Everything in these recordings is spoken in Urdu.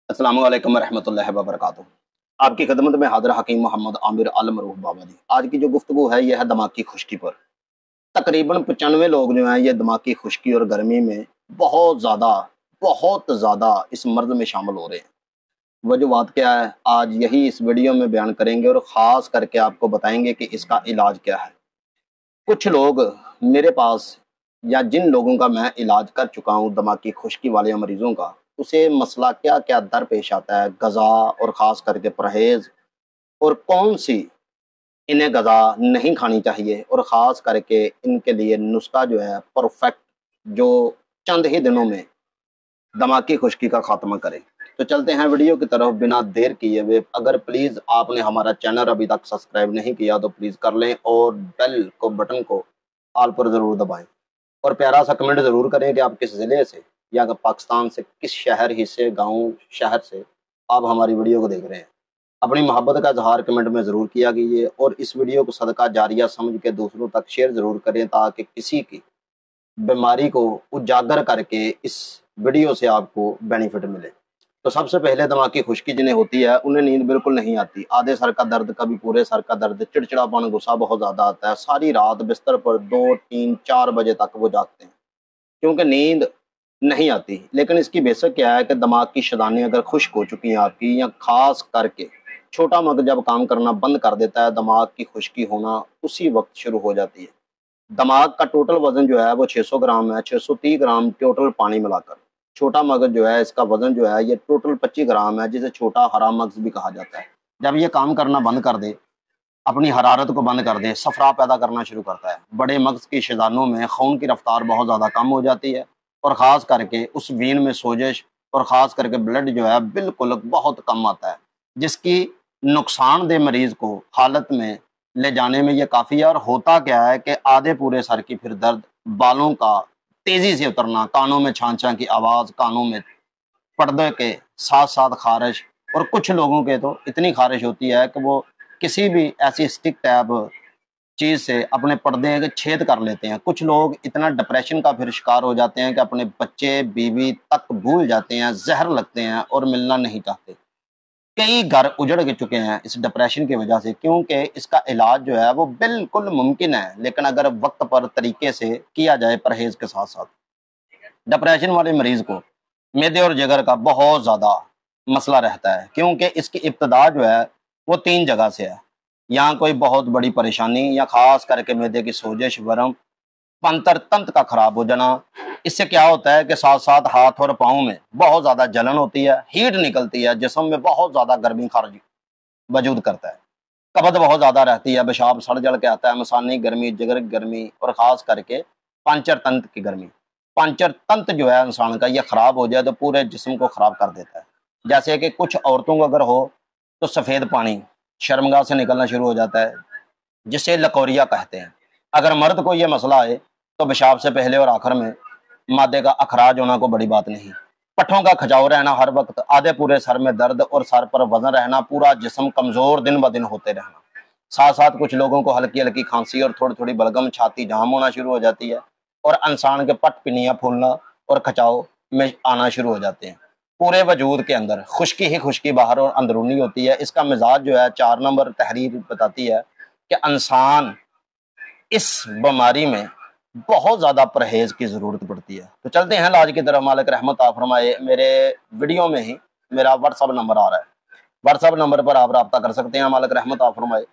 السلام علیکم ورحمۃ اللہ وبرکاتہ۔ آپ کی خدمت میں حاضر حکیم محمد عامر عالم روح بابا جی۔ آج کی جو گفتگو ہے یہ ہے دماغ کی خشکی پر۔ تقریباً 95 لوگ جو ہیں یہ دماغ کی خشکی اور گرمی میں بہت زیادہ اس مرض میں شامل ہو رہے ہیں۔ وجوہات کیا ہے آج یہی اس ویڈیو میں بیان کریں گے، اور خاص کر کے آپ کو بتائیں گے کہ اس کا علاج کیا ہے۔ کچھ لوگ میرے پاس یا جن لوگوں کا میں علاج کر چکا ہوں دماغ کی خشکی والے مریضوں کا، اسے مسئلہ کیا کیا درپیش آتا ہے، غذا اور خاص کر کے پرہیز، اور کون سی انہیں غذا نہیں کھانی چاہیے، اور خاص کر کے ان کے لیے نسخہ جو ہے پرفیکٹ، جو چند ہی دنوں میں دماغ کی خشکی کا خاتمہ کرے۔ تو چلتے ہیں ویڈیو کی طرف بنا دیر کیے ہوئے۔ اگر پلیز آپ نے ہمارا چینل ابھی تک سبسکرائب نہیں کیا تو پلیز کر لیں، اور بیل کو بٹن کو آل پر ضرور دبائیں، اور پیارا سا کمنٹ ضرور کریں کہ آپ کس ضلع سے یا پاکستان سے کس شہر، حصے، گاؤں، شہر سے آپ ہماری ویڈیو کو دیکھ رہے ہیں۔ اپنی محبت کا اظہار کمنٹ میں ضرور کیا کیجیے، اور اس ویڈیو کو صدقہ جاریہ سمجھ کے دوسروں تک شیئر ضرور کریں، تاکہ کسی کی بیماری کو اجاگر کر کے اس ویڈیو سے آپ کو بینیفٹ ملے۔ تو سب سے پہلے دماغ کی خشکی جنہیں ہوتی ہے انہیں نیند بالکل نہیں آتی، آدھے سر کا درد، کبھی پورے سر کا درد، چڑچڑاپن، غصہ بہت زیادہ آتا ہے، ساری رات بستر پر 2 3 4 بجے تک وہ جاگتے ہیں کیونکہ نیند نہیں آتی۔ لیکن اس کی بیسک کیا ہے کہ دماغ کی شدانیں اگر خشک ہو چکی ہیں آپ کی، یا خاص کر کے چھوٹا مغز جب کام کرنا بند کر دیتا ہے، دماغ کی خشکی ہونا اسی وقت شروع ہو جاتی ہے۔ دماغ کا ٹوٹل وزن جو ہے وہ 600 گرام ہے، 630 گرام ٹوٹل پانی ملا کر۔ چھوٹا مغز جو ہے اس کا وزن جو ہے یہ ٹوٹل 25 گرام ہے، جسے چھوٹا ہرا مغز بھی کہا جاتا ہے۔ جب یہ کام کرنا بند کر دے، اپنی حرارت کو بند کر دے، صفرا پیدا کرنا شروع کرتا ہے، بڑے مغز کی شدانوں میں خون کی رفتار بہت زیادہ کم ہو جاتی ہے، اور خاص کر کے اس وین میں سوجش، اور خاص کر کے بلڈ جو ہے بالکل بہت کم آتا ہے، جس کی نقصان دہ مریض کو حالت میں لے جانے میں یہ کافی ہے۔ اور ہوتا کیا ہے کہ آدھے پورے سر کی پھر درد، بالوں کا تیزی سے اترنا، کانوں میں چھان چھان کی آواز، کانوں میں پردے کے ساتھ ساتھ خارش، اور کچھ لوگوں کے تو اتنی خارش ہوتی ہے کہ وہ کسی بھی ایسی اسٹک ٹیپ چیز سے اپنے پردے کے چھید کر لیتے ہیں۔ کچھ لوگ اتنا ڈپریشن کا پھر شکار ہو جاتے ہیں کہ اپنے بچے بیوی تک بھول جاتے ہیں، زہر لگتے ہیں اور ملنا نہیں چاہتے۔ کئی گھر اجڑ چکے ہیں اس ڈپریشن کی وجہ سے، کیونکہ اس کا علاج جو ہے وہ بالکل ممکن ہے، لیکن اگر وقت پر طریقے سے کیا جائے پرہیز کے ساتھ ساتھ۔ ڈپریشن والے مریض کو معدے اور جگر کا بہت زیادہ مسئلہ رہتا ہے، کیونکہ اس کی ابتدا جو ہے وہ 3 جگہ سے ہے۔ یہاں کوئی بہت بڑی پریشانی، یا خاص کر کے معدے کی سوجش، ورم، پنتر تنت کا خراب ہو جانا۔ اس سے کیا ہوتا ہے کہ ساتھ ساتھ ہاتھ اور پاؤں میں بہت زیادہ جلن ہوتی ہے، ہیٹ نکلتی ہے، جسم میں بہت زیادہ گرمی خارج وجود کرتا ہے، قبض بہت زیادہ رہتی ہے، پیشاب سڑ جل کے آتا ہے، مثانی گرمی، جگر کی گرمی، اور خاص کر کے پانچر تنت کی گرمی۔ پانچر تنت جو ہے انسان کا یہ خراب ہو جائے تو پورے جسم کو خراب کر دیتا ہے۔ جیسے کہ کچھ عورتوں کو اگر ہو تو سفید پانی شرمگاہ سے نکلنا شروع ہو جاتا ہے، جسے لکوریا کہتے ہیں۔ اگر مرد کو یہ مسئلہ آئے تو پیشاب سے پہلے اور آخر میں مادے کا اخراج ہونا کوئی بڑی بات نہیں۔ پٹھوں کا کھجاؤ رہنا ہر وقت، آدھے پورے سر میں درد اور سر پر وزن رہنا، پورا جسم کمزور دن بدن ہوتے رہنا۔ ساتھ ساتھ کچھ لوگوں کو ہلکی ہلکی کھانسی اور تھوڑی تھوڑی بلغم، چھاتی جام ہونا شروع ہو جاتی ہے، اور انسان کے پٹ پنیاں پھولنا اور کھچاؤ میں آنا شروع ہو جاتے ہیں۔ پورے وجود کے اندر خشکی ہی خشکی باہر اور اندرونی ہوتی ہے۔ اس کا مزاج جو ہے 4 نمبر تحریر بتاتی ہے کہ انسان اس بیماری میں بہت زیادہ پرہیز کی ضرورت پڑتی ہے۔ تو چلتے ہیں علاج کی طرف، مالک رحمت آپ فرمائے۔ میرے ویڈیو میں ہی میرا واٹس ایپ نمبر آ رہا ہے، واٹس ایپ نمبر پر آپ رابطہ کر سکتے ہیں، مالک رحمت آپ فرمائے۔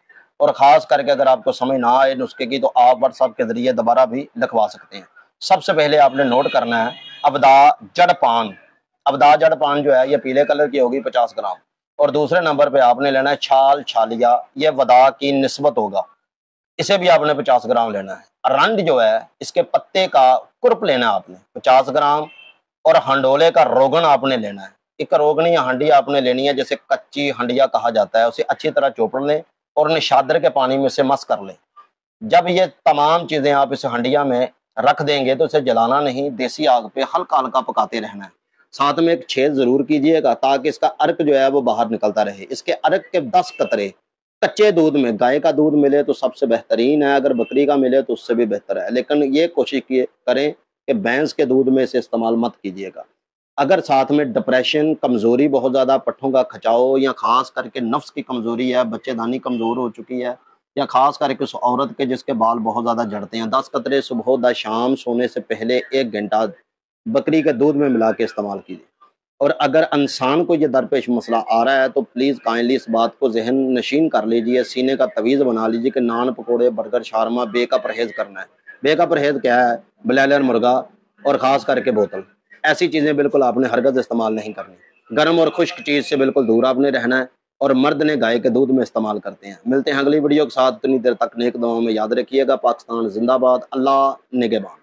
اور خاص کر کے اگر آپ کو سمجھ نہ آئے نسخے کی تو آپ واٹس ایپ کے ذریعے دوبارہ بھی لکھوا سکتے ہیں۔ سب سے پہلے آپ نے نوٹ کرنا ہے ابدا جڑ پان۔ ابدا جڑ پان جو ہے یہ پیلے کلر کی ہوگی 50 گرام، اور دوسرے نمبر پہ آپ نے لینا ہے چھال چھالیا، یہ ودا کی نسبت ہوگا، اسے بھی آپ نے 50 گرام لینا ہے۔ رنڈ جو ہے اس کے پتے کا کرپ لینا ہے آپ نے 50 گرام، اور ہنڈولے کا روغن آپ نے لینا ہے۔ ایک روغنی یا ہنڈی آپ نے لینی ہے، جیسے کچی ہنڈیا کہا جاتا ہے، اسے اچھی طرح چوپڑ لیں اور نشادر کے پانی میں سے مس کر لیں۔ جب یہ تمام چیزیں آپ اس ہنڈیا میں رکھ دیں گے تو اسے جلانا نہیں، دیسی آگ پہ ہلکا ہلکا پکاتے رہنا ہے۔ ساتھ میں ایک چھید ضرور کیجئے گا تاکہ اس کا ارک جو ہے وہ باہر نکلتا رہے۔ اس کے ارک کے 10 قطرے کچے دودھ میں، گائے کا دودھ ملے تو سب سے بہترین ہے، اگر بکری کا ملے تو اس سے بھی بہتر ہے، لیکن یہ کوشش کریں کہ بھینس کے دودھ میں اسے استعمال مت کیجیے گا۔ اگر ساتھ میں ڈپریشن، کمزوری بہت زیادہ، پٹھوں کا کھچاؤ، یا خاص کر کے نفس کی کمزوری ہے، بچے دانی کمزور ہو چکی ہے، یا خاص کر کے اس عورت کے جس کے بال بہت زیادہ جھڑتے ہیں، 10 قطرے صبح دا شام سونے سے پہلے 1 گھنٹہ بکری کے دودھ میں ملا کے استعمال کیجیے۔ اور اگر انسان کو یہ درپیش مسئلہ آ رہا ہے تو پلیز کائنڈلی اس بات کو ذہن نشین کر لیجئے، سینے کا تعویذ بنا لیجئے کہ نان پکوڑے، برگر، شارما بے کا پرہیز کرنا ہے۔ بے کا پرہیز کیا ہے؟ بلائلر مرغا اور خاص کر کے بوتل، ایسی چیزیں بالکل آپ نے ہرگز استعمال نہیں کرنی۔ گرم اور خشک چیز سے بالکل دور آپ نے رہنا ہے، اور مرد نے گائے کے دودھ میں استعمال کرتے ہیں۔ ملتے ہیں اگلی ویڈیو کے ساتھ، اتنی دیر تک نیک دعاؤں میں یاد رکھیے گا۔ پاکستان زندہ باد، اللہ نگہبان۔